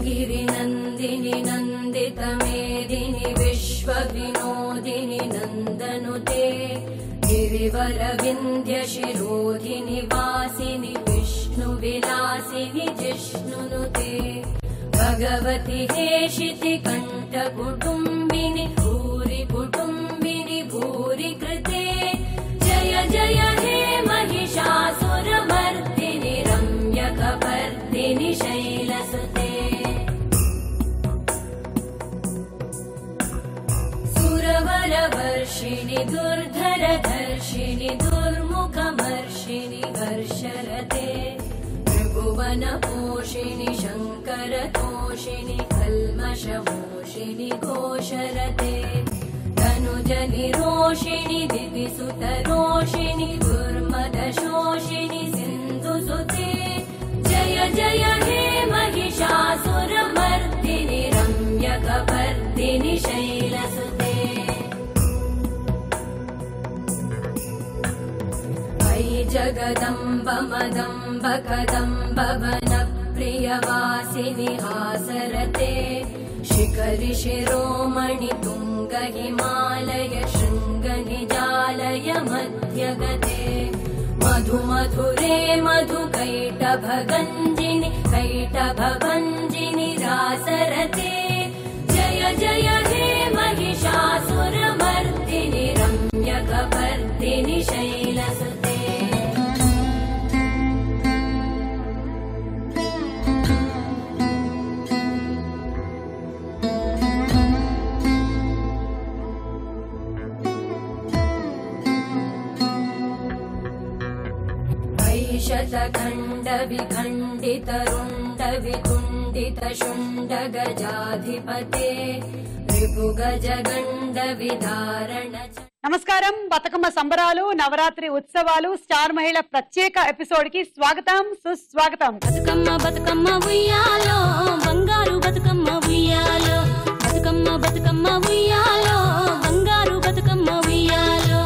गिरिनन्दिनि नन्दितमेदिनि विश्वविनोदिनि नन्दनुते गिरिवरविन्द्यशिरोधिनि वासिनि विष्णुविलासिनि जिष्णुनुते भगवति हेशिति कण्ठकुटुम्बिनि भूरि कुटुम्बिनि भूरि कृते जय जय हे महिषासुरमर्दिनि रम्यकपर्दिनि शैलसुते सुरवरवर्षिणि दुर्धरधर्षिणि दुर्मुखमर्षिणि हर्षरते त्रिभुवनपोषिणि शङ्करतोषिणि कल्मषमोषिणि घोषरते धनुजनिरोषिणि दिविसुतरोषिणि दुर्मदशोषिणि सिन्धुसुते जय जय हे महिषासुरमर्दिनि रम्यकपर्दिनि शैलसुते अयि जगदम्ब मदम्ब कदम्ब वनप्रियवासिनि हासरते शिखरि शिरोमणि तुङ्ग हिमालय शृङ्गनिजालय मध्यगते मधु मधुरे मधुकैटभगञ्जिनि कैटभभञ्जिनि रासरते जय जय हे महिषासुरमर्दिनि रम्यकपर्दिनि शैलसुते शतखण्ड विखण्डित रुण्ड वितुण्डित शुण्ड गजाधिपते रिपुगजगण्ड विदारण నమస్కారం. బతుకమ్మ సంబరాలు, నవరాత్రి ఉత్సవాలు, స్టార్ మహిళ ప్రత్యేక ఎపిసోడ్ కి స్వాగతం, సుస్వాగతం. బతుకమ్మ బతుకమ్మ ఉయ్యాలో బంగారు బతుకమ్మ ఉయ్యాలో బతుకమ్మ బతుకమ్మ ఉయ్యాలో బంగారు బతుకమ్మ ఉయ్యాలో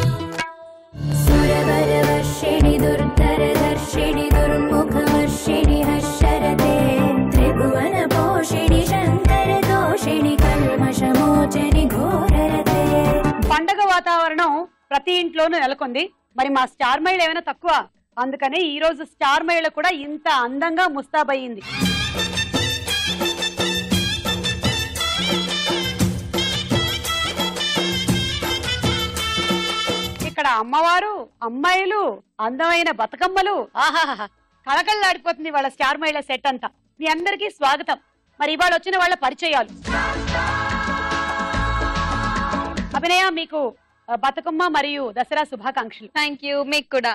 సురవరవర్షిణి దుర్ధరధర్షిణి దుర్ముఖవర్షిణి హర్షరతే త్రిభువన పోషిణి శంకరదోషిణి కల్మషమోచని ఘోరరతే. పండగ వాతావరణం ప్రతి ఇంట్లోనూ నెలకొంది. మరి మా స్టార్ మహిళ ఏమైనా తక్కువ? అందుకనే ఈ రోజు స్టార్ మహిళ కూడా ఇంత అందంగా ముస్తాబయ్యింది. ఇక్కడ అమ్మవారు, అమ్మాయిలు, అందమైన బతుకమ్మలు, ఆహాహా కళకళలాడిపోతుంది వాళ్ళ స్టార్ మహిళ సెట్ అంతా. మీ అందరికీ స్వాగతం. మరి ఇవాళ వచ్చిన వాళ్ళ పరిచయాలు. అభినయ, మీకు బతుకమ్మ మరియు దసరా శుభాకాంక్షలు. Thank you. మీకు కూడా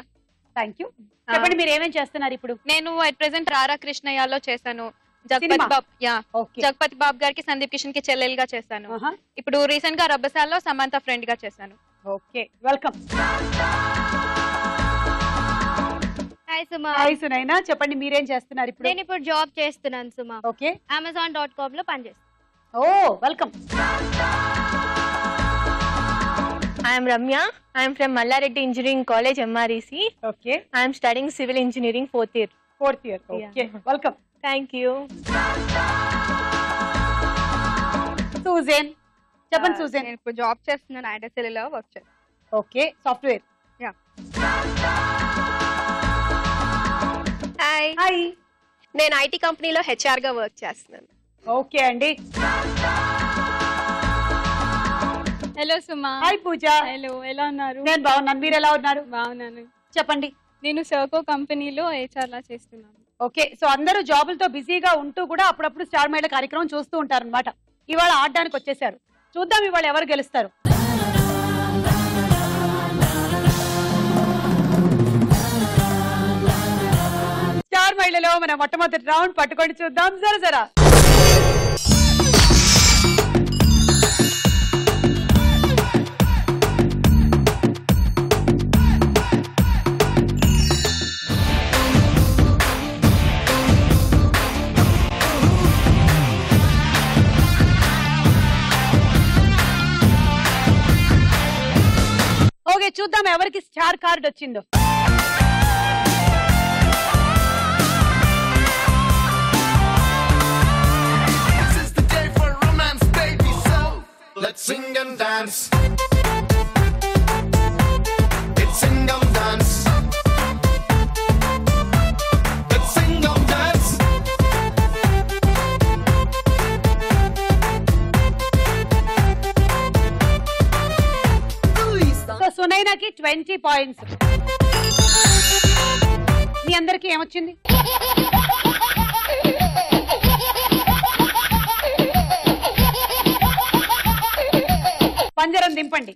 థ్యాంక్ యూ. చెప్పండి, మీరు ఏమేం చేస్తున్నారు ఇప్పుడు? నేను అట్ ప్రెసెంట్ రారా కృష్ణయ్యలో చేశాను. జగపతి బాబు గారికి, సందీప్ కిషన్ కి చెల్లెలుగా చేశాను. ఇప్పుడు రీసెంట్ గా రబ్బసాల్లో సమంత ఫ్రెండ్ గా చేశాను. Okay, welcome. హాయ్ సుమా. హాయ్ సునైనా, చెప్పండి మీరేం చేస్తున్నారు ఇప్పుడు? నేను ఇప్పుడు జాబ్ చేస్తున్నాను సుమా. ఓకే. Amazon.com లో పనిచేస్తాను. ఓ, welcome. I am Ramya. I am from Mallareddy Engineering College, MREC. Okay. I am studying Civil Engineering 4th year. Okay. Welcome. Thank you. Susan. చెప్పండి Susan. నేను ఇప్పుడు జాబ్ చేస్తున్నాను, IDSL లో వర్క్ చేస్తాను. Okay, software. Yeah. Hi. Hi. నేను IT కంపెనీలో HR గా work చేస్తున్నాను. ఓకే అండి. హలో సుమా. హాయ్ పూజ. హలో, ఎలా ఉన్నారు? నేను బాగున్నాను, మీరు ఎలా ఉన్నారు? బాగున్నాను. చెప్పండి. నేను సర్కో కంపెనీలో HR లా చేస్తున్నాను. ఓకే, సో అందరూ జాబులతో బిజీగా ఉంటూ కూడా అప్పుడప్పుడు స్టార్ మహిళ కార్యక్రమం చూస్తూ ఉంటారు అనమాట. ఇవాళ ఆడడానికి వచ్చేసారు. చూద్దాం ఇవాళ ఎవరు గెలుస్తారు. స్టార్ మహిళలో మన మొట్టమొదటి రౌండ్ పట్టుకొని చూద్దాం. జరా ఓకే, చూద్దాం ఎవరికి స్టార్ కార్డ్ వచ్చిందో. let's sing and dance. It's Singam dance. It's Singam dance. So సునైనాకి 20 పాయింట్స్. మీ అందరికి ఏమొచ్చింది? పంజరం దింపండి.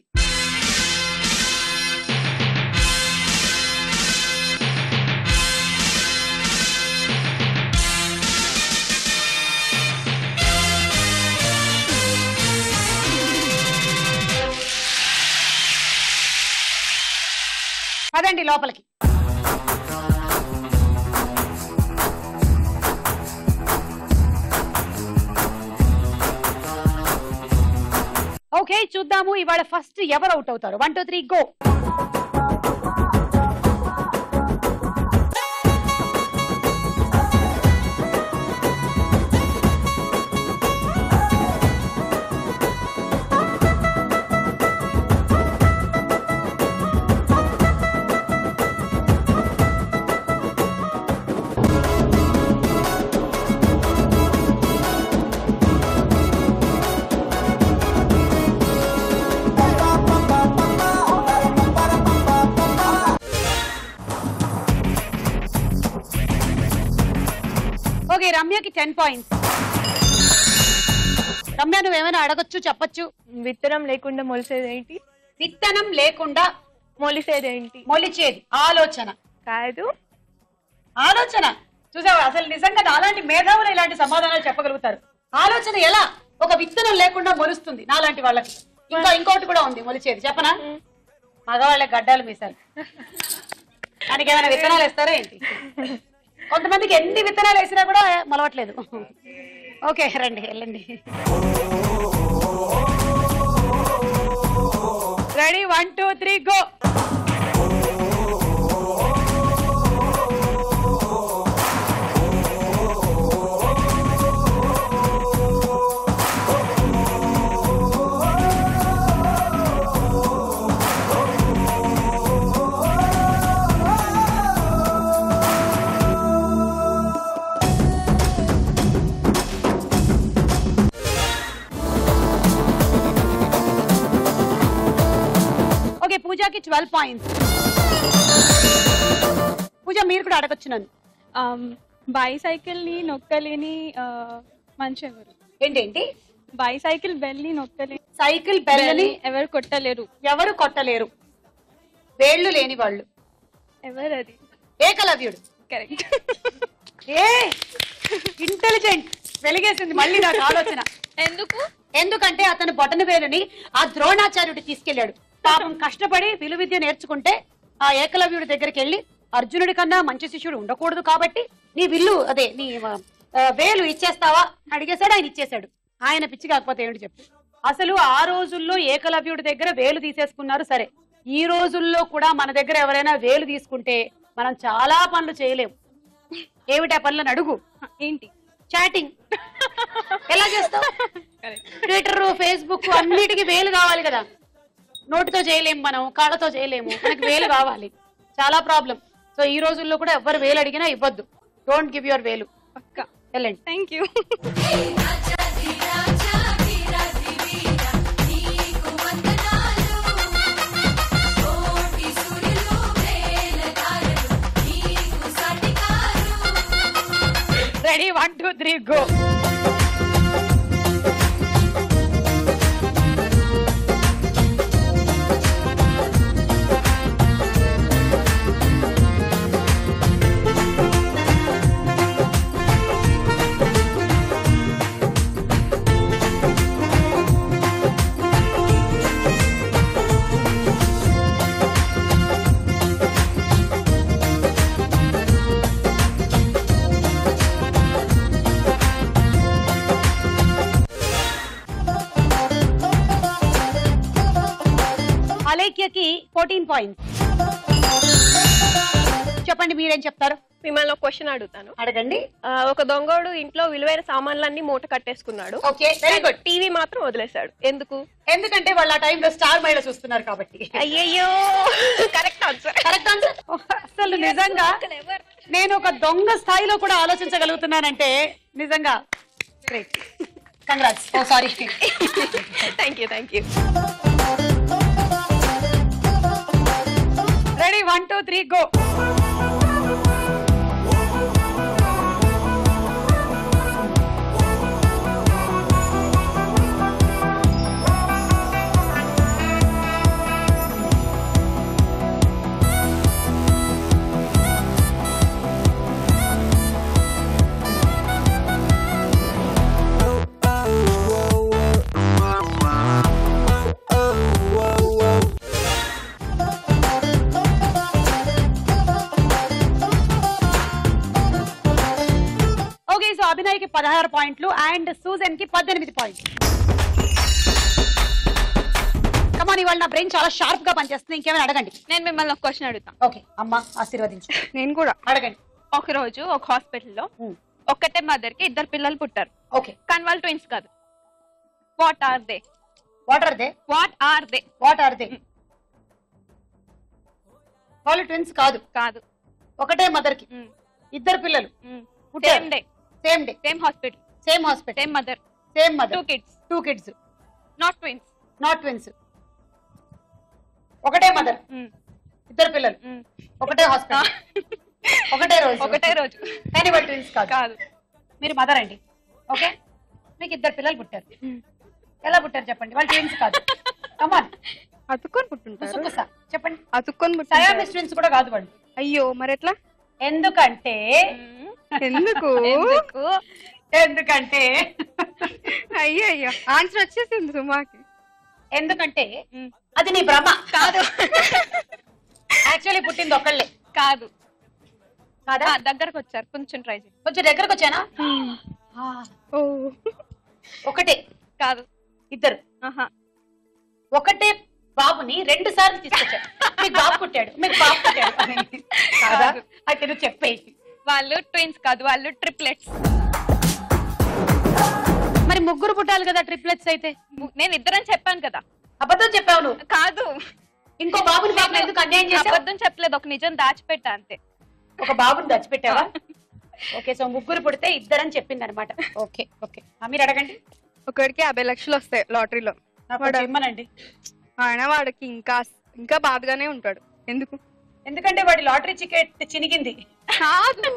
పదండి లోపలికి. ఓకే చూద్దాము ఇవాళ ఫస్ట్ ఎవరు అవుట్ అవుతారు. 1 2 3 గో. ఓకే రమ్యకి 10 పాయింట్స్. రమ్య నువ్వేమైనా అడగొచ్చు, చెప్పొచ్చు. విత్తనం లేకుండా మొలిసేదేంటి? విత్తనం లేకుండా మొలిసేదేంటి? మొలిచేది ఆలోచన కాదు. ఆలోచన. చూసావా అసలు నిజంగా నాలాంటి మేధావులు ఇలాంటి సమాధానాలు చెప్పగలుగుతారు. ఆలోచన ఎలా ఒక విత్తనం లేకుండా మొలుస్తుంది నాలాంటి వాళ్ళకి. ఇంకోటి కూడా ఉంది మొలిచేది, చెప్పనా? మగవాళ్ళకి గడ్డాలు మీసాలు. దానికి ఏమైనా విత్తనాలు వేస్తారా ఏంటి? కొంతమందికి ఎన్ని విత్తనాలు వేసినా కూడా మొలవట్లేదు. ఓకే రండి వెళ్ళండి. Ready 1 2 3 go. పూజకి 12 పాయింట్స్. పూజ మీరు కూడా అడగొచ్చు నన్ను. బైసైకిల్ ని నొక్కలేని మనిషి ఎవరు? ఏంటేంటి? బైసైకిల్ బెల్ ని నొక్కలేని, సైకిల్ బెల్లని ఎవరు కొట్టలేరు? ఎవరు కొట్టలేరు? వేళ్ళు లేని వాళ్ళు. ఎవరు అది? ఏకలవ్యుడు. కరెక్ట్. ఏ ఇంటెలిజెంట్. వెలిగేసింది మళ్ళీ నాకు ఆలోచన. ఎందుకంటే అతను బొటన వేలుని ఆ ద్రోణాచార్యుడు తీసుకెళ్లాడు. పాపం కష్టపడి విలువిద్య నేర్చుకుంటే ఆ ఏకలవ్యుడి దగ్గరికి వెళ్ళి అర్జునుడి కన్నా మంచి శిష్యుడు ఉండకూడదు కాబట్టి నీ విల్లు అదే నీ వేలు ఇచ్చేస్తావా అడిగేశాడు. ఆయన ఇచ్చేశాడు. ఆయన పిచ్చి కాకపోతే ఏమిటి చెప్పు. అసలు ఆ రోజుల్లో ఏకలవ్యుడి దగ్గర వేలు తీసేసుకున్నారు. సరే ఈ రోజుల్లో కూడా మన దగ్గర ఎవరైనా వేలు తీసుకుంటే మనం చాలా పనులు చేయలేము. ఏమిటా పనులను అడుగు. ఏంటి? చాటింగ్. ఎలా చేస్తావు? ట్విట్టర్ ఫేస్బుక్ అన్నిటికీ వేలు కావాలి కదా. నోటితో చేయలేము, మనం కాళ్ళతో చేయలేము, మనకి వేలు కావాలి. చాలా ప్రాబ్లం. సో ఈ రోజుల్లో కూడా ఎవ్వరు వేలు అడిగినా ఇవ్వద్దు. డోంట్ గివ్ యువర్ వేలు. వెళ్ళండి. Thank you. Ready 1 2 3 go. అలేఖ్యకి 14 పాయింట్స్. చెప్పండి చెప్పండి, మీరేం చెప్తారు? మిమ్మల్ని ఒక క్వశ్చన్ అడుగుతాను. అడగండి. ఒక దొంగోడు ఇంట్లో విలువైన సామాన్లన్నీ మూట కట్టేసుకున్నాడు. Okay, very good. టీవీ మాత్రం వదిలేశాడు. ఎందుకు? ఎందుకంటే వాళ్ళు ఆ టైంలో స్టార్ మైల చూస్తున్నారు కాబట్టి. అయ్యయ్యో, కరెక్ట్ ఆన్సర్. Correct answer. అసలు నిజంగా నేను ఒక దొంగ స్థాయిలో కూడా ఆలోచించగలుగుతున్నానంటే నిజంగా గ్రేట్. కంగ్రాట్స్. ఓ sorry. Thank you. Ready, 1 2 3 go. Abhinay కి 16 పాయింట్లు అండ్ సూజన్ కి 18 పాయింట్లు. కమాన్, ఇవాళ నా బ్రెయిన్ చాలా షార్ప్ గా పనిచేస్తుంది. ఇంకేమైనా అడగండి. నేను మిమ్మల్ని ఒక క్వశ్చన్ అడుగుతాను. ఓకే అమ్మా, ఆశీర్వదించు. నేను కూడా అడగండి. ఒక రోజు ఒక హాస్పిటల్లో ఒక్కటే మదర్ కి 2 పిల్లలు పుట్టారు. ఓకే, కానీ వాళ్ళు ట్విన్స్ కాదు. What are they? వాళ్ళు ట్విన్స్ కాదు. ఒకటే మదర్ కి 2 పిల్లలు same day, same hospital, same mother, 2 kids, not twins. ఒకటే మదర్, 2 పిల్లలు, ఒకటే హాస్పిటల్, ఒకటే రోజు, కానీ వాళ్ళు ట్విన్స్ కాదు. మీరు మదర్ అండి. ఓకే, మీకు 2 పిల్లలు పుట్టారు. ఎలా పుట్టారు చెప్పండి? వాళ్ళు ట్విన్స్ కాదు. కమాన్, అతుక్కొని పుట్టుంటారు. చెప్పండి. అతుక్కొని సయామిస్ ట్విన్స్ కూడా కాదు వాళ్ళు. అయ్యో, మరి ఎట్లా? ఎందుకంటే అయ్యో, ఆన్సర్ వచ్చేసింది సుమాకి. ఎందుకంటే అది నీ భ్రమ కాదు. యాక్చువల్లీ పుట్టింది ఒకళ్ళే. కాదు. కాదా? దగ్గరకు వచ్చారు. కొంచెం ట్రై చేయండి. కొంచెం దగ్గరకు వచ్చానా? ఒకటే కాదు, 2. ఒకటే బాబుని 2 సార్లు తీసుకొచ్చాడు. మీకు బాబు పుట్టాడు. అయితే నువ్వు చెప్పేసి. వాళ్ళు ట్విన్స్ కాదు, వాళ్ళు ట్రిప్లెట్స్. మరి 3 పుట్టాలి కదా ట్రిప్లెట్స్ అయితే. నేను 2 అని చెప్పాను కదా. అబద్ధం చెప్పావు నువ్వు. కాదు, ఇంకో బాబుని ఎందుకు అన్యాయం చేసావు? అబద్ధం చెప్పలేదు, ఒక నిజం దాచిపెట్టా అంతే. ఒక బాబుని దాచిపెట్టావా? ఓకే, సో 3 పుడితే 2 అని చెప్పింది అనమాట. ఓకే, మీరు అడగండి. ఒకడికి 50 లక్షలు వస్తాయి లాటరీలో. ఇమ్మనండి. ఆయన వాడికి ఇంకా బాధగానే ఉంటాడు. ఎందుకంటే వాడి లాటరీ టికెట్ చినిగింది. కాదు,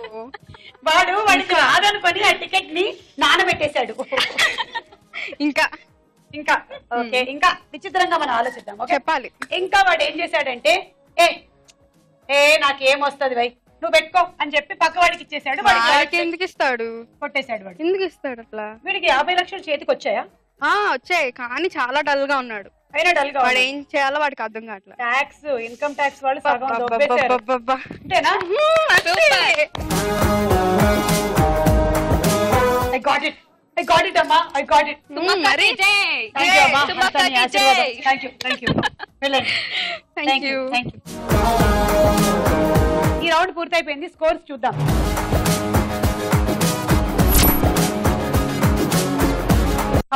వాడికి రాదనుకొని ఆ టికెట్ ని నానబెట్టేశాడు. ఇంకా ఓకే, ఇంకా విచిత్రంగా మనం ఆలోచిద్దాం. చెప్పాలి. ఇంకా వాడు ఏం చేశాడంటే, నాకేం వస్తుంది వై, నువ్వు పెట్టుకో అని చెప్పి పక్క వాడికి ఇచ్చేసాడు. వాడికి ఎందుకు ఇస్తాడు? కొట్టేశాడు. వాడు ఎందుకు ఇస్తాడు అట్లా? వీడికి 50 లక్షలు చేతికి వచ్చాయా? వచ్చాయి, కానీ చాలా డల్ గా ఉన్నాడు. అయినా డల్ గా వాడు ఏం చేయాలో వాడికి అర్థం కావట్లేదు. ట్యాక్స్, ఇన్కమ్ ట్యాక్స్ వాళ్ళు సగం దొబ్బేశారు. అంతేనా? I got it అమ్మా, I got it. మరి Thank you అమ్మా. Thank you. వెళ్ళండి. Thank you. ఈ రౌండ్ పూర్తయిపోయింది. స్కోర్స్ చూద్దాం.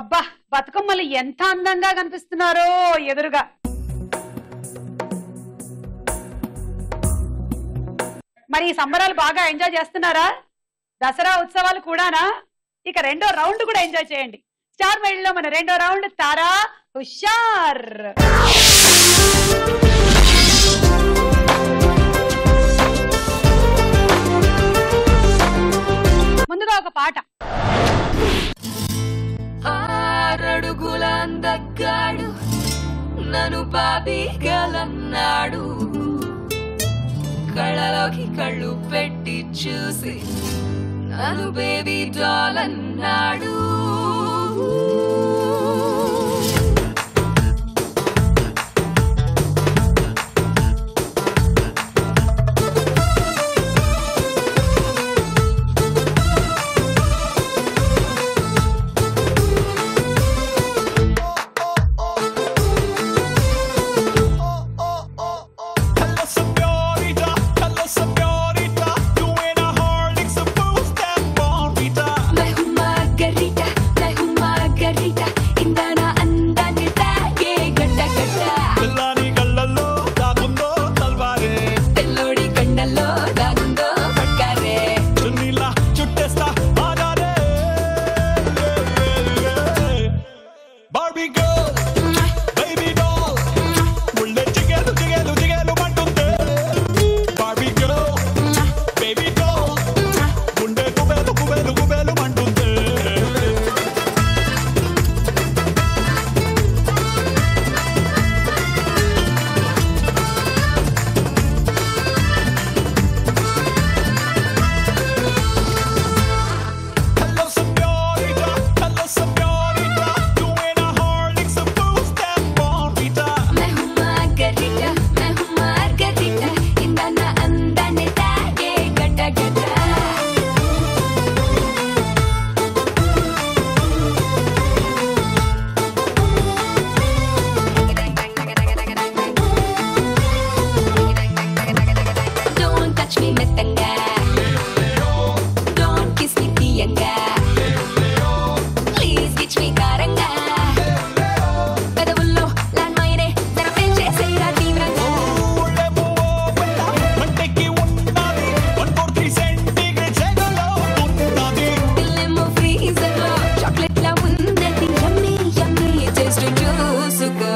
అబ్బా, బతుకమ్మలు ఎంత అందంగా కనిపిస్తున్నారో ఎదురుగా. మరి ఈ సంబరాలు బాగా ఎంజాయ్ చేస్తున్నారా? దసరా ఉత్సవాలు కూడానా? ఇక 2వ రౌండ్ కూడా ఎంజాయ్ చేయండి. స్టార్ మైల్ లో మన 2వ రౌండ్ తారా హుషార్. ముందుగా ఒక పాట. 6 అడుగుల అందగాడు నన్ను బాబీగలన్నాడు, కళ్ళలోకి కళ్ళు పెట్టి చూసి నన్ను బేబీ డాల్ అన్నాడు. Hello, señorita. ఎలాగుందో పట్కారే చున్నీలా చుట్టేస్తా ఆడారే బార్బీ గర్ల్ బేబీ డాల్ ముళ్ళే జిగేలు జిగేలు జిగేలు మంటుంది బార్బీ గర్ల్ బేబీ డాల్ గుండె గుబేలు గుబేలు గుబేలు మంటుంది मैं हूँ मार्गरीटा मैं हूँ मार्गरीटा इंदाना अंदाने तागे गटा गटा Don't touch me metanga Don't kiss me tiyanga Please reach me karanga పెదవుల్లో ల్యాండ్ మైనే జరపే చేసేరా తీవ్రంగా దిల్లేమో ఫ్రీజర్లో చాక్లెట్లా ఉందది యమ్మీ యమ్మీ టేస్ట్ చూసుకో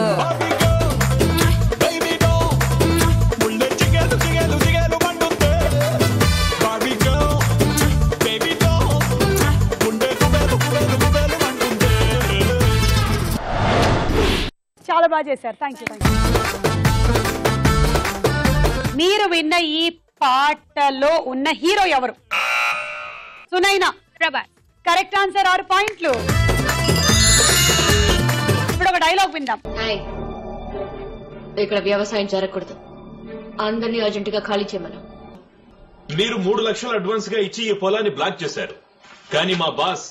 చాలా బాగా చేశారు. Thank you. మీరు విన్న ఈ పాటలో ఉన్న హీరో ఎవరు? సునైనా. ప్రభాస్. కరెక్ట్ ఆన్సర్ 6 పాయింట్లు. ఇప్పుడు ఒక డైలాగ్ విందాం. ఇక్కడ వ్యవసాయం జరగకూడదు, అందరినీ అర్జెంట్ గా ఖాళీ చేయమను. మీరు 3 లక్షలు అడ్వాన్స్ గా ఇచ్చి ఈ పొలాన్ని బ్లాక్ చేశారు, కానీ మా బాస్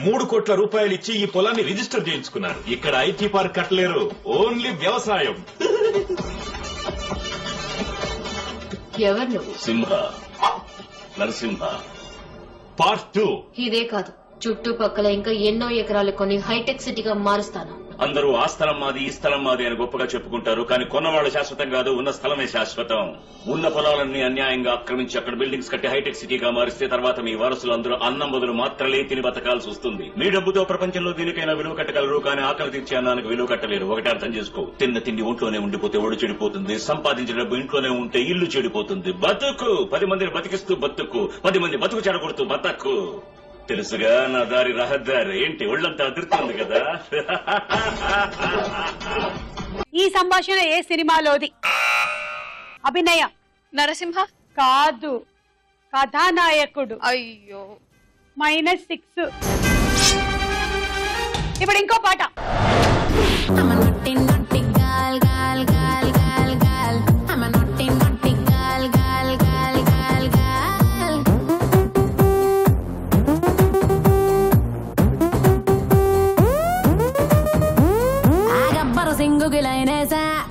3 కోట్ల రూపాయలు ఇచ్చి ఈ పొలాన్ని రిజిస్టర్ చేయించుకున్నారు. ఇక్కడ ఐటీ పార్క్ కట్టలేరు, ఓన్లీ వ్యవసాయం. ఎవరు నువ్వు? సింహ, నరసింహ. పార్ట్ 2. ఇదే కాదు, చుట్టుపక్కల ఇంకా ఎన్నో ఎకరాలు కొని హైటెక్ సిటీగా మారుస్తాను. అందరూ ఆ స్థలం మాది, ఈ స్థలం మాది అని గొప్పగా చెప్పుకుంటారు, కానీ కొన్నవాళ్ళు శాశ్వతం కాదు, ఉన్న స్థలమే శాశ్వతం. ఉన్న పొలాలన్నీ అన్యాయంగా ఆక్రమించి అక్కడ బిల్డింగ్స్ కట్టి హైటెక్ సిటీగా మారిస్తే తర్వాత మీ వారసులు అందరూ అన్నం బదులు మాత్రలే తిని బతకాల్సి వస్తుంది. మీ డబ్బుతో ప్రపంచంలో దీనికైనా విలువ కట్టగలరు, కానీ ఆకలి తీర్చే అన్నానికి విలువ కట్టలేరు. ఒకటి అర్థం చేసుకో, తిన్న తిండి ఒంట్లోనే ఉండిపోతే ఒడు చెడిపోతుంది, సంపాదించిన డబ్బు ఇంట్లోనే ఉంటే ఇల్లు చెడిపోతుంది. బతుకు, 10 మందిని బతికిస్తూ బతుకు, 10 మంది బతుకు చెడగొడుతూ బతకు. తెలుసుగా నా దారి రహదారి. ఏంటి ఒళ్ళంతా అదురుతుంది కదా? ఈ సంభాషణ ఏ సినిమాలోది? అభినయ. నరసింహ కాదు, కథానాయకుడు. అయ్యో -6. ఇప్పుడు ఇంకో పాట.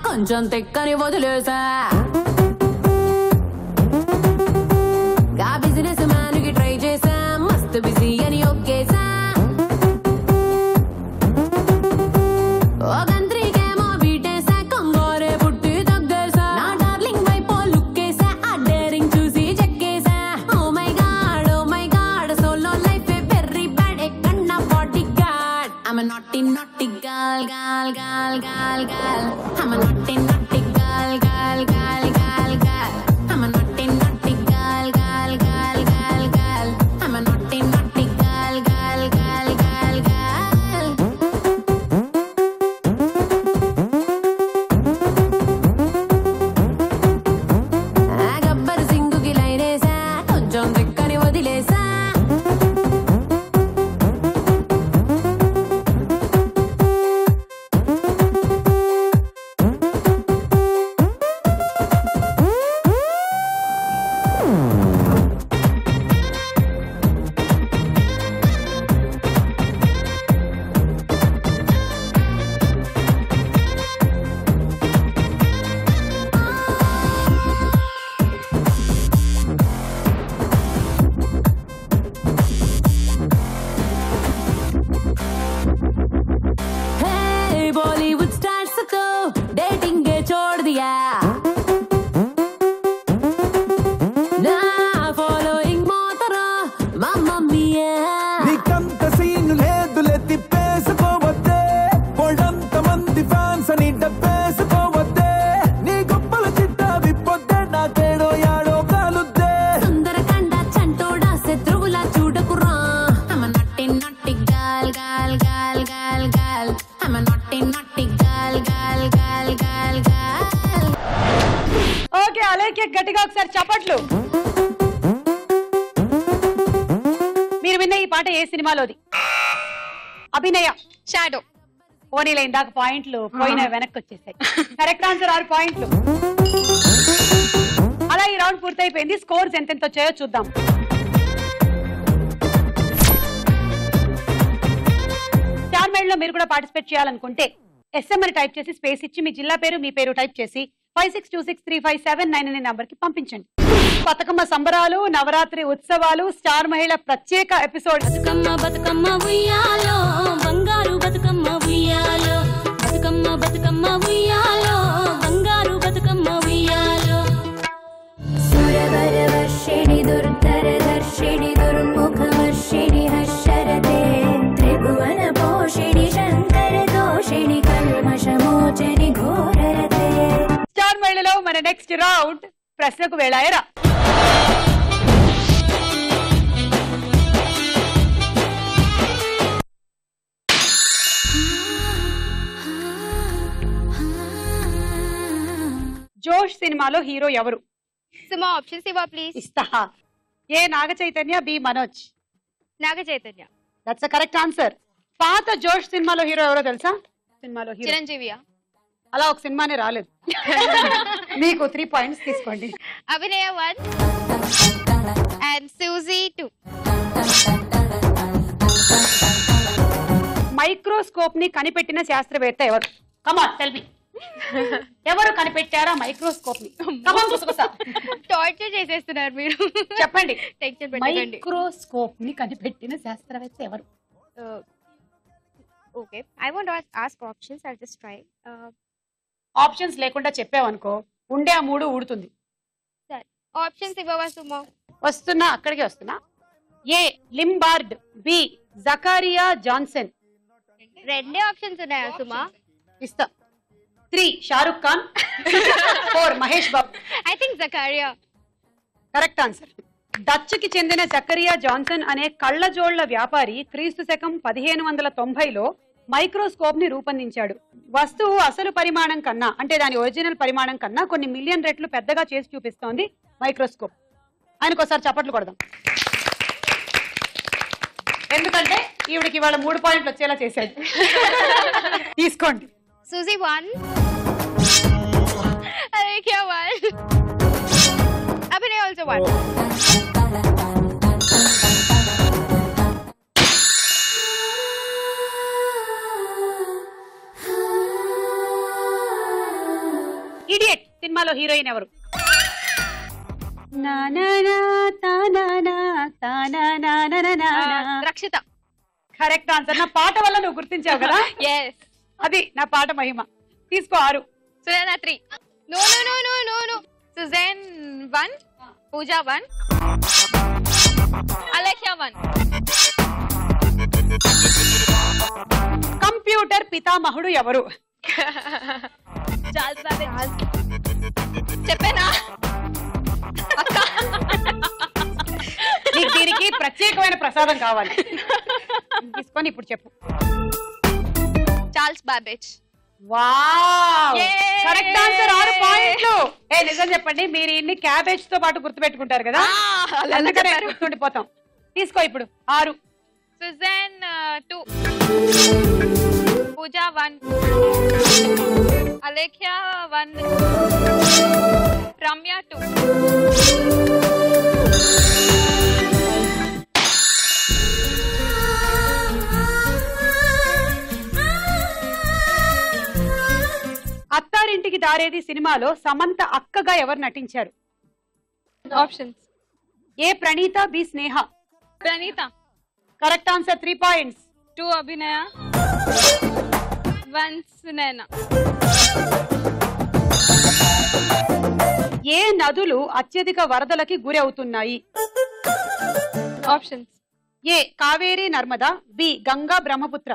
కొంచెం తెక్కని వదిలేసా బిజినెస్ మ్యాన్ కి ట్రై చేసా, మస్తు బిజీ అని ఒక్కేసా. ఒకంత్రికేమో బీటేసా, కొంగోరే పుట్టి తగ్గేసా. నా డార్లింగ్ వైపు లుక్కేసా, ఆ డేరింగ్ చూసి చెక్కేసా. Oh my God solo life very bad, ఎక్కన్నా body guard. I'm a naughty girl, girl, girl, girl, girl. I'm a naughty girl, girl, girl, girl, girl. I'm a naughty girl, girl, girl, girl, girl. I'm a naughty girl, girl, girl, girl, girl. Gabbar సింగుకి లైనేసా, కొంచెం దిక్కని వదిలేసా. Nah. Alekhya గట్టిగా ఒకసారి చప్పట్లు. మీరు విన్న ఈ పాట ఏ సినిమాలోది? అభినయ. షాడో. పోనీలే, ఇందాక పాయింట్లు పోయిన వెనక్కి వచ్చేసాయి. కరెక్ట్ ఆన్సర్ 6 పాయింట్లు. అలా ఈ రౌండ్ పూర్తయిపోయింది. స్కోర్స్ ఎంతెంత వచ్చాయో చూద్దాం. స్టార్ మైల్ లో మీరు కూడా పార్టిసిపేట్ చేయాలనుకుంటే ఎస్ఎం అని టైప్ చేసి స్పేస్ ఇచ్చి మీ జిల్లా పేరు మీ పేరు టైప్ చేసి 56263579 అనే నంబర్ కి పంపించండి. బతుకమ్మ సంబరాలు, నవరాత్రి ఉత్సవాలు, స్టార్ మహిళ ప్రత్యేక ఎపిసోడ్. బతుకమ్మ బతుకమ్మ ఉయ్యాలో బంగారు బతుకమ్మ ఉయ్యాలో, బతుకమ్మ బతుకమ్మ ఉయ్యాలో బంగారు బతుకమ్మ ఉయ్యాలో. సురవర వర్షిణి దుర్ధర దర్శిణి దుర్ముఖ వర్షిణి హర్షరతే త్రిభువన పోషిణి శంకర దోషిణి కల్మషమోచని ఘోరరతే. స్టార్ మహిళలో మన నెక్స్ట్ రౌండ్ ప్రశ్నకు వేళాయరా. జోష్ సినిమాలో హీరో ఎవరు? సుమా ఆప్షన్స్ ఇవ్వ ప్లీజ్. ఇస్తా. A Naga Chaitanya, B Manoj. Naga Chaitanya. That's a correct answer. పాత జోష్ సినిమాలో హీరో ఎవరో తెలుసా? సినిమాలో హీరో చిరంజీవియా? అలా ఒక సినిమానే రాలేదు. మీకు 3 పాయింట్స్ తీసుకోండి. అభినయ 1 అండ్ సూజీ 2. మైక్రోస్కోప్ ని కనిపెట్టిన శాస్త్రవేత్త ఎవరు? Come on tell me. ఎవరు కనిపెట్టారా మైక్రోస్కోప్ ని? కమాన్ గుసగుస. టార్చర్ చేసేస్తున్నారు మీరు. చెప్పండి. టెక్చర్ పెట్టండి. మైక్రోస్కోప్ ని కనిపెట్టిన శాస్త్రవేత్త ఎవరు? Okay, I want ask options. I just try. Options లేకుండా చెప్పావనుకో ఉండే ఆ 3 ఊడుతుంది. సరే, ఆప్షన్స్ ఇవ్వవా సుమా? వస్తున్నా, అక్కడికి వస్తున్నా. ఏ లింబార్డ్, బి జకారియా జాన్సన్. 2 ఆప్షన్స్ ఉన్నాయా సుమా? ఇస్తా. 3 షారుఖ్ ఖాన్, 4 మహేష్ బాబు. ఐ థింక్ జకారియా. Correct answer. డచ్ కి చెందిన జకరియా జాన్సన్ అనే కళ్ళజోళ్ల వ్యాపారి క్రీస్తు శకం 1590లో మైక్రోస్కోప్ ని రూపొందించాడు. వస్తువు అసలు పరిమాణం కన్నా, అంటే దాని ఒరిజినల్ పరిమాణం కన్నా కొన్ని మిలియన్ రెట్లు పెద్దగా చేసి చూపిస్తోంది మైక్రోస్కోప్. ఆయనకోసారి చప్పట్లు కొడదాం. ఎందుకంటే ఈవిడికి ఇవాళ 3 పాయింట్లు వచ్చేలా చేశాడు. తీసుకోండి. సూజీ 1, అలేఖ్య 1, అభినయ ఆల్సో 1. ఇడియట్ సినిమాలో హీరోయిన్ ఎవరు? రక్షిత. Correct answer. నా పాట వల్ల నువ్వు గుర్తించావు కదా. yes. అది నా పాట మహిమ. తీసుకో 6. Sujana 3. No no no no no no. సుజైన్ 1, పూజా 1, అలేఖ్య 1. కంప్యూటర్ పితామహుడు ఎవరు? చెప్పేనా? నీకు దీనికి ప్రత్యేకమైన ప్రసాదం కావాలి. తీసుకొని ఇప్పుడు చెప్పు. Charles Babbage. Wow, correct answer. 6 పాయింట్లు. నిజం చెప్పండి, మీరు ఇన్ని క్యాబేజ్ తో పాటు గుర్తు పెట్టుకుంటారు కదా, అందుకనే గుర్తుండిపోతాం. తీసుకో ఇప్పుడు 6. సుజాన్ 2, పూజా 1, అలేఖ్య 1, రమ్య 2. అత్తారింటికి దారేది సినిమాలో సమంత అక్కగా ఎవరు నటించారు? Options. A Pranitha, B Sneha. Pranitha. Correct answer. 3 points. 2 Abhinaya, 1 Sunaina. ఏ నదులు అత్యధిక వరదలకి గురి అవుతున్నాయి? Options. A Kaveri Narmada, B Ganga Brahmaputra.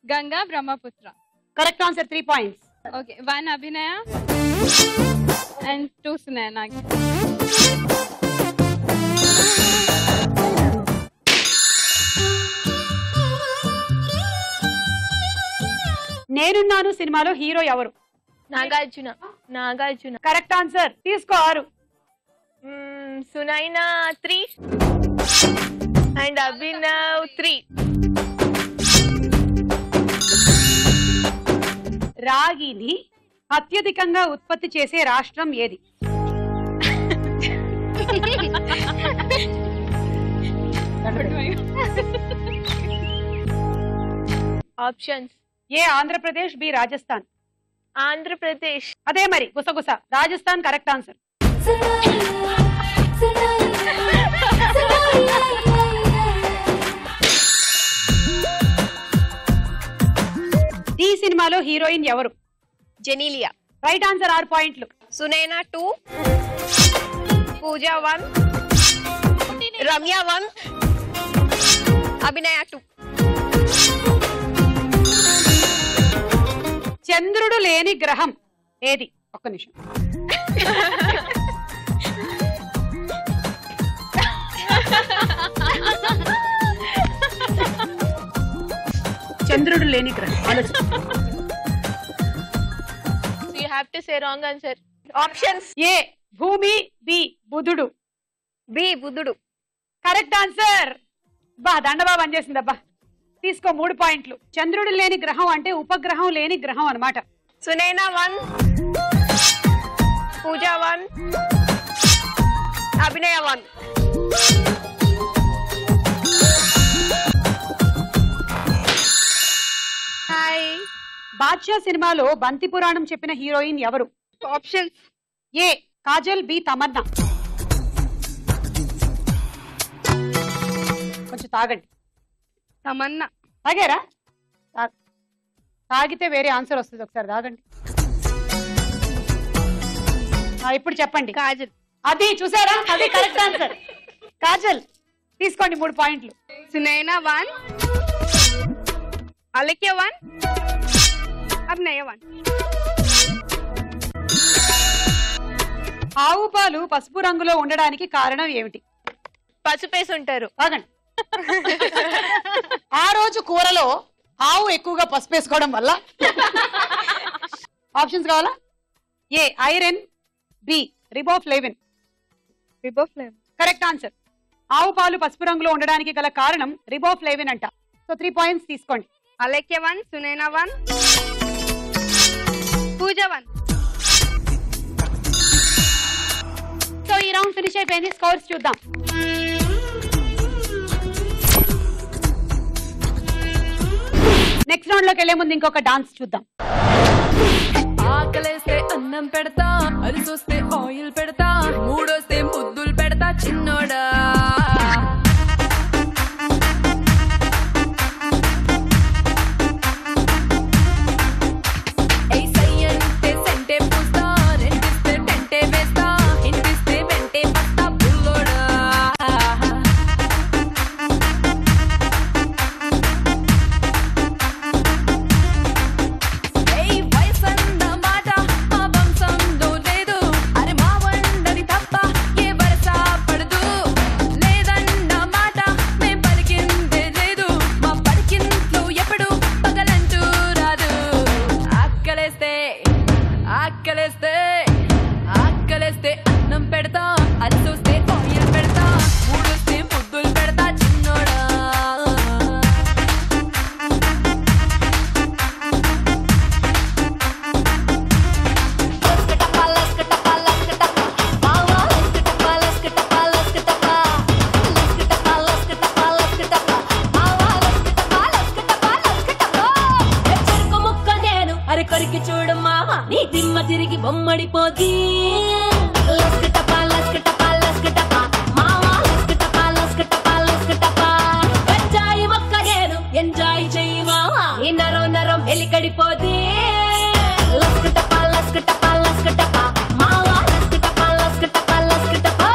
Ganga Brahmaputra. Correct answer. 3 points. Okay, 1 Abhinaya and 2 Sunaina. నేనున్నాను సినిమాలో హీరో ఎవరు? నాగార్జున. నాగార్జున. Correct answer. తీసుకో 6. Sunaina 3 and Abhinav 3. రాగిని అత్యధికంగా ఉత్పత్తి చేసే రాష్ట్రం ఏది? Options A Andhra Pradesh, B Rajasthan. Andhra Pradesh. అదే మరి గుసగుస. Rajasthan correct answer. ఈ సినిమాలో హీరోయిన్ ఎవరు? జెనీలియా. Right answer. 6 పాయింట్లు. సునైనా 2, పూజా 1, రమ్య 1, అభినయ 2. చంద్రుడు లేని గ్రహం ఏది? ఒక్క నిమిషం. చంద్రుడు లేని గ్రహం ఆలోచన. You have to say wrong answer. Options A భూమి, బి బుధుడు. బి బుధుడు. Correct answer. బా దండబా పనిచేసిందబ్బా. తీసుకో 3 పాయింట్లు. చంద్రుడు లేని గ్రహం అంటే ఉపగ్రహం లేని గ్రహం అన్నమాట. సునైనా 1, పూజా 1, అభినయ 1. హాయ్. బాద్షా సినిమాలో బంతి పురాణం చెప్పిన హీరోయిన్ ఎవరు? Options A Kajal, B Tamannaah. కొంచెం తాగండి. తమన్నా. తాగారా? తాగితే వేరే ఆన్సర్ వస్తుంది. ఒకసారి తాగండి. ఇప్పుడు చెప్పండి. కాజల్. అది చూసారా? అది కరెక్ట్ ఆన్సర్. కాజల్. తీసుకోండి 3 పాయింట్లు. సునైనా 1, అలక్య 1, అభినయ 1. ఆవు పాలు పసుపు రంగులో ఉండడానికి కారణం ఏమిటి? పసుపేసి ఉంటారు. తాగండి. ఆ రోజు కూరలో ఆవు ఎక్కువగా పసుపు వేసుకోవడం వల్ల. ఆప్షన్స్ కావాలా? A iron, B riboflavin. Riboflavin. Correct answer. ఆవు పాలు పసుపు రంగులో ఉండడానికి గల కారణం రిబోఫ్లేవిన్ అంట. సో 3 పాయింట్స్ తీసుకోండి. అలక్య 1, సునైనా 1, పూజా 1. సో ఈ రౌండ్ ఫినిష్ అయిపోయింది. స్కోర్స్ చూద్దాం. నెక్స్ట్ రౌండ్ లోకి వెళ్లే ముందు ఇంకొక డాన్స్ చూద్దాం. ఆకలేస్తే అన్నం పెడతా, అరిసొస్తే ఆయిల్ పెడతా, మూడొస్తే ముద్దులు పెడతా చిన్నోడా. సెంటే పూస్తా, రెండిస్తే టెంటే వేస్తా, ఇంటిస్తే వెంటే పస్తా బుల్లోడా. వయసన్న మాట మా వంశంలో లేదు, అరే మా వండని తప్ప ఏ వరస పడదు. లేదన్న మాట మేం పలికిందే లేదు, మా పడికింట్లో ఎప్పుడు పగలంటూ రాదు. ఆకలేస్తే ఆకలేస్తే ఆకలేస్తే అన్నం పెడతా, అరిసొస్తే ఆయిల్ పెడతా, మూడొస్తే ముద్దులు పెడతా చిన్నోడా. చెరుకు ముక్క నేను అరే కొరికి చూడు మామ, నీ దిమ్మ తిరిగి బొమ్మడిపోతీ. లస్కటపా లస్కటపా లస్కటపా మావా, లస్కటపా లస్కటపా లస్కటపా. గంజాయి మొక్క నేను ఎంజాయ్ చెయ్యి మావా, ఈ నరం నరం ఎలికడిపోతీ. లస్కటపా లస్కటపా లస్కటపా మావా, లస్కటపా లస్కటపా లస్కటపా.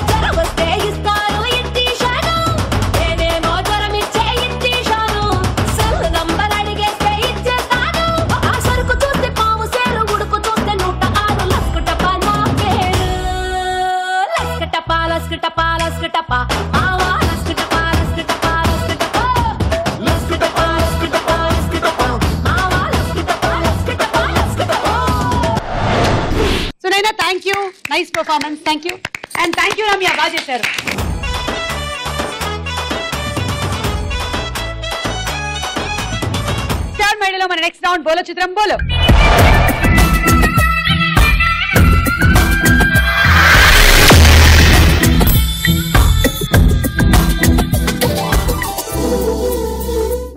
జ్వరం వస్తే ఇస్తారు ఇంటిషాను, నేనేమో జ్వరం ఇచ్చే ఇంటిషాను. సెల్ నంబర్ అడిగేస్తే ఇచ్చేస్తాను, ఆ సరుకు చూస్తే పాము సేరు, ఉడుకు చూస్తే 106. లస్కటపా నా పేరు. లస్కటపా లస్కటపా లస్కటపా మావా, లస్కటపా లస్కటపా లస్కటపా. లస్కటపా లస్కటపా లస్కటపా మావా, లస్కటపా లస్కటపా లస్కటపా. Sunaina thank you. Nice performance. Thank you and thank you Ramya, బాగా చేశారు. స్టార్ మేడలో మన నెక్స్ట్ రౌండ్ బోలో చిత్రం బోలో.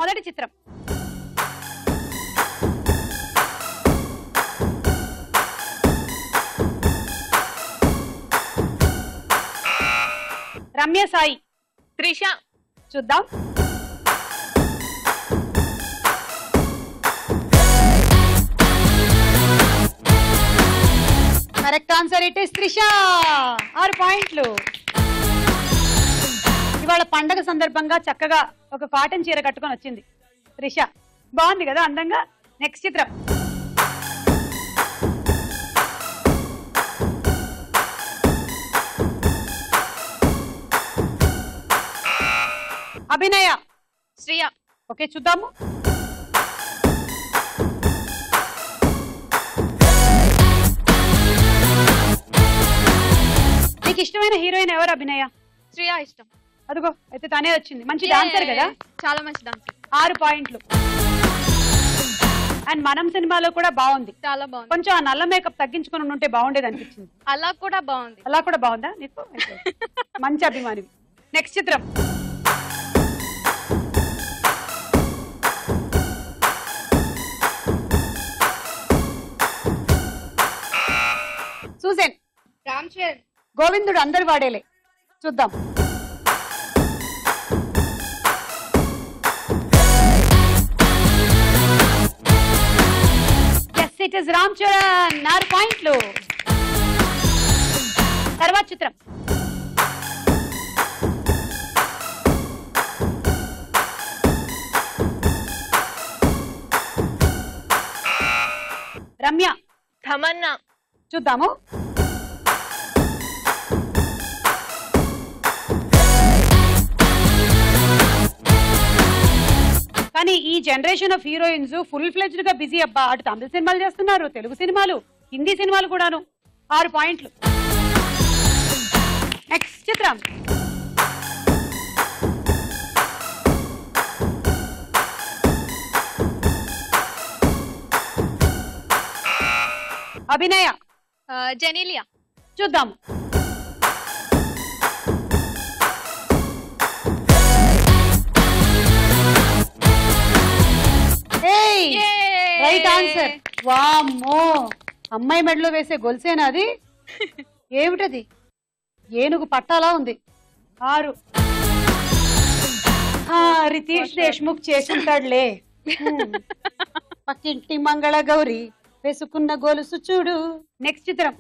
మొదటి చిత్రం రమ్య సాయి త్రిష. చూద్దాం. Correct answer it is Trisha. 6 పాయింట్లు. ఇవాళ పండగ సందర్భంగా చక్కగా ఒక కాటన్ చీర కట్టుకొని వచ్చింది త్రిష. బాగుంది కదా అందంగా. నెక్స్ట్ చిత్రం అభినయ శ్రియ. ఓకే చూద్దాము. నీకు ఇష్టమైన హీరోయిన్ ఎవరు అభినయ? శ్రియ ఇష్టం. అదిగో అయితే తనే వచ్చింది. మంచి డాన్సర్ కదా. చాలా మంచి డాన్సర్. 6 పాయింట్లు. అండ్ మనం సినిమాలో కూడా బాగుంది. చాలా బాగుంది. కొంచెం ఆ నల్ల మేకప్ తగ్గించుకుని ఉంటే బాగుండేది అనిపించింది. అలా కూడా బాగుంది. అలా కూడా బాగుందా నీకు? మంచి అభిమాని. నెక్స్ట్ చిత్రం సూజన్. రామ్ చరణ్. గోవిందుడు అందరి వాడేలే. చూద్దాం. Yes it is Ram Charan. 6 పాయింట్లు. తర్వాత చిత్రం రమ్య తమన్నా. చూద్దాము. కానీ ఈ generation of heroines full fledged గా బిజీ అబ్బా. అటు తమిళ సినిమాలు చేస్తున్నారు, తెలుగు సినిమాలు, హిందీ సినిమాలు కూడాను. 6 పాయింట్లు. నెక్స్ట్ చిత్రం అభినయ జెనీలియా. చూద్దాం. Right answer. వామ్మో, అమ్మాయి మెడలో వేసే గొలుసేనా అది? ఏమిటది? ఏనుగు పట్టాలా ఉంది. 6. రితీష్ దేశ్ముఖ్ చేసుంటాడులే. పక్కింటి మంగళ గౌరి వేసుకున్న గొలుసు చూడు. నెక్స్ట్ చిత్రం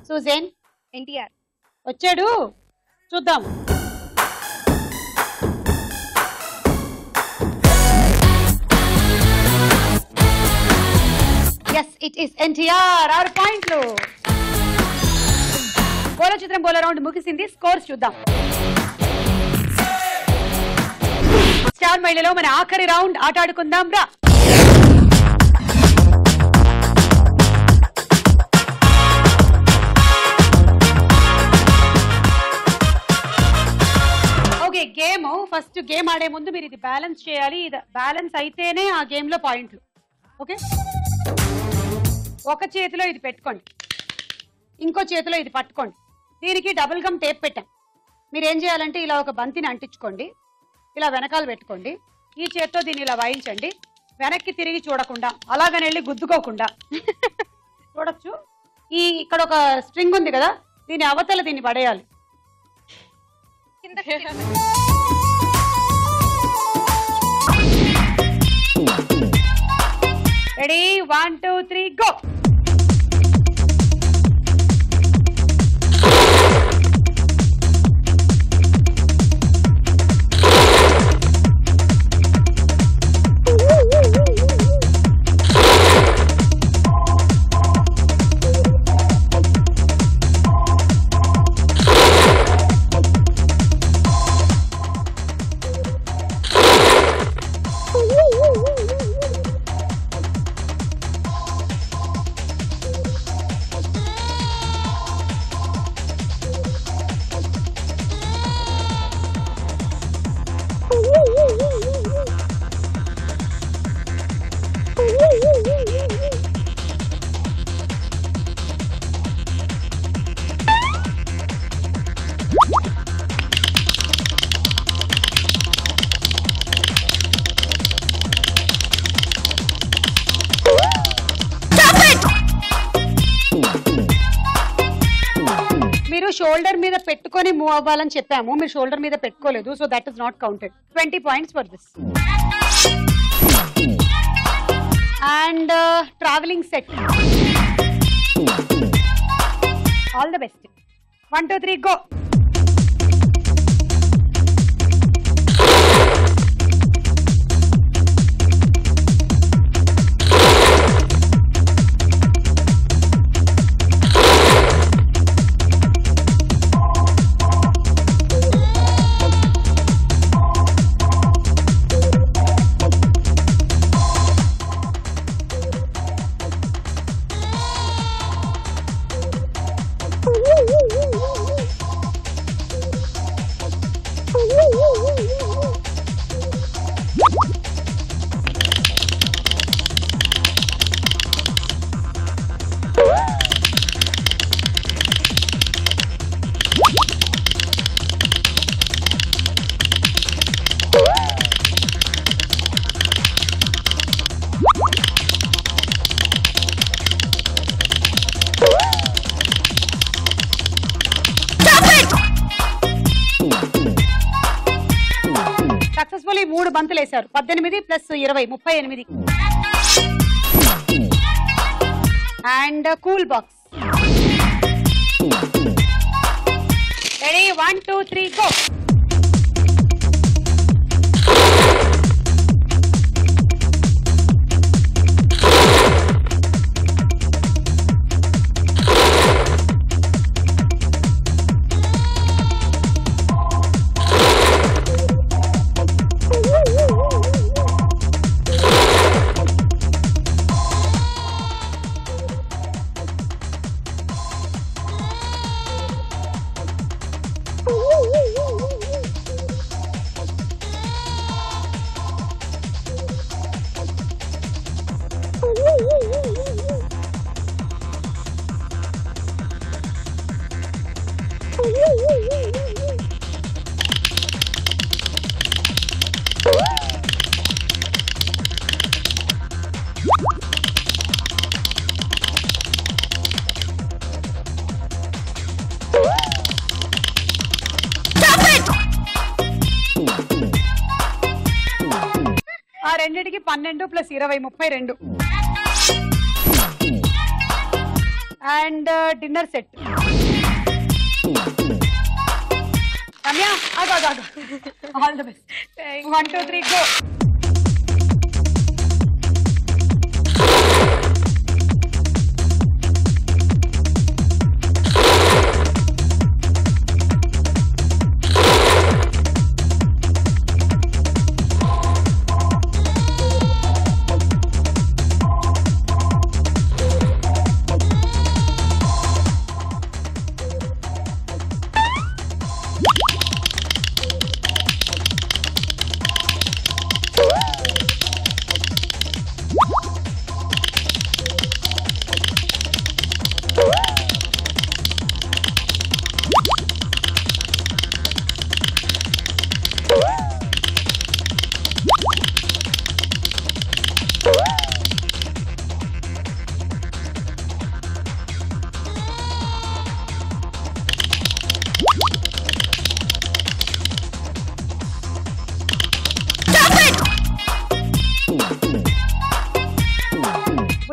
సూజన్. ఎన్టీఆర్ వచ్చాడు. చూద్దాం. Yes it is NTR. 6 పాయింట్లు. బోలో చిత్రం బోలో రౌండ్ ముగిసింది. స్కోర్స్ చూద్దాం. స్టార్ మహిళలో మన ఆఖరి రౌండ్ ఆట ఆడుకుందాం రా. ఓకే, గేమ్ ఫస్ట్ గేమ్ ఆడే ముందు మీరు ఇది బ్యాలెన్స్ చేయాలి. ఇది బ్యాలెన్స్ అయితేనే ఆ గేమ్ లో పాయింట్లు. ఓకే, ఒక చేతిలో ఇది పెట్టుకోండి, ఇంకో చేతిలో ఇది పట్టుకోండి. దీనికి డబుల్ గమ్ టేప్ పెట్టాం. మీరు ఏం చేయాలంటే ఇలా ఒక బంతిని అంటించుకోండి, ఇలా వెనకాల పెట్టుకోండి. ఈ చేత్తో దీన్ని ఇలా వాయించండి, వెనక్కి తిరిగి చూడకుండా, అలాగని వెళ్ళి గుద్దుకోకుండా చూడొచ్చు. ఇక్కడ ఒక స్ట్రింగ్ ఉంది కదా, దీని అవతల దీన్ని పడేయాలి. రెడీ? 1 2 3 గో. షోల్డర్ మీద పెట్టుకొని మూవ్ అవ్వాలని చెప్పాము, మీరు షోల్డర్ మీద పెట్టుకోలేదు, so that is not counted. 20 points for this. And travelling set. All the best. 1 2 3 go. Successfully 3 బంతులు వేశారు. 18 plus 20 38. And cool box. Ready 1 2 3 go. ఆ రెండిటికి 12 plus 20 32. And dinner set. Ramya ఆగు. All the best. 1 2 3 గో.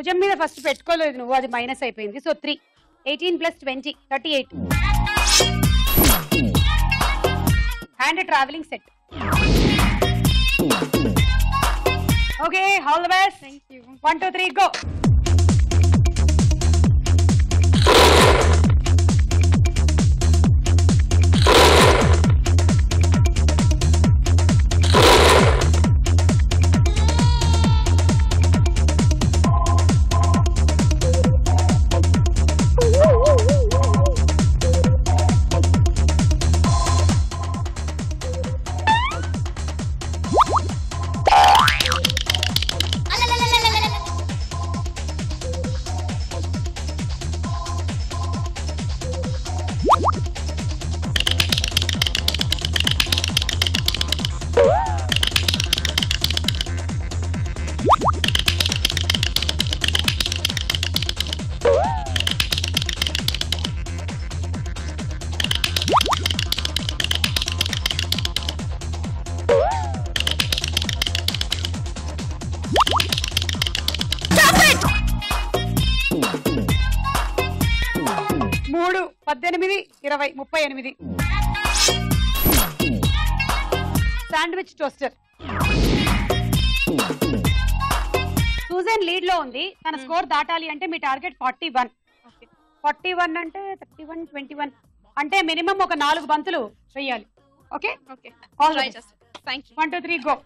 భుజం మీద first పెట్టుకోలేదు నువ్వు, అది మైనస్ అయిపోయింది. So 3 18 plus 20 38. And travelling set. Okay all the best. 1 2 3 go. 18, 20, 38. Sandwich toaster. Susan lead లో ఉంది. తన స్కోర్ దాటాలి అంటే మీ టార్గెట్ 41. 41 అంటే 31, 21 అంటే మినిమం ఒక 4 బంతులు వేయాలి. ఓకే ఓకే ఆల్ ట్రై చేస్తా. Thank you. 1 2 3 గో.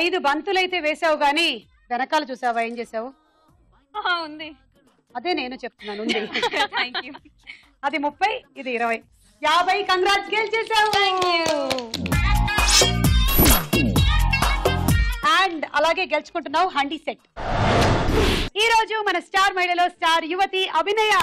ఐదు బంతులైతే వేసావు గానీ వెనకాల చూసావా ఏం చేసావు? ఉంది. అదే నేను చెప్తున్నాను. ఉంది. Thank you. అది 30, ఇది 20. 50. కంగ్రాట్స్, గెలిచేసావు. అండ్ అలాగే గెలుచుకుంటున్నావు హండీ సెట్. ఈ రోజు మన స్టార్ మహిళలో స్టార్ యువతి అభినయ.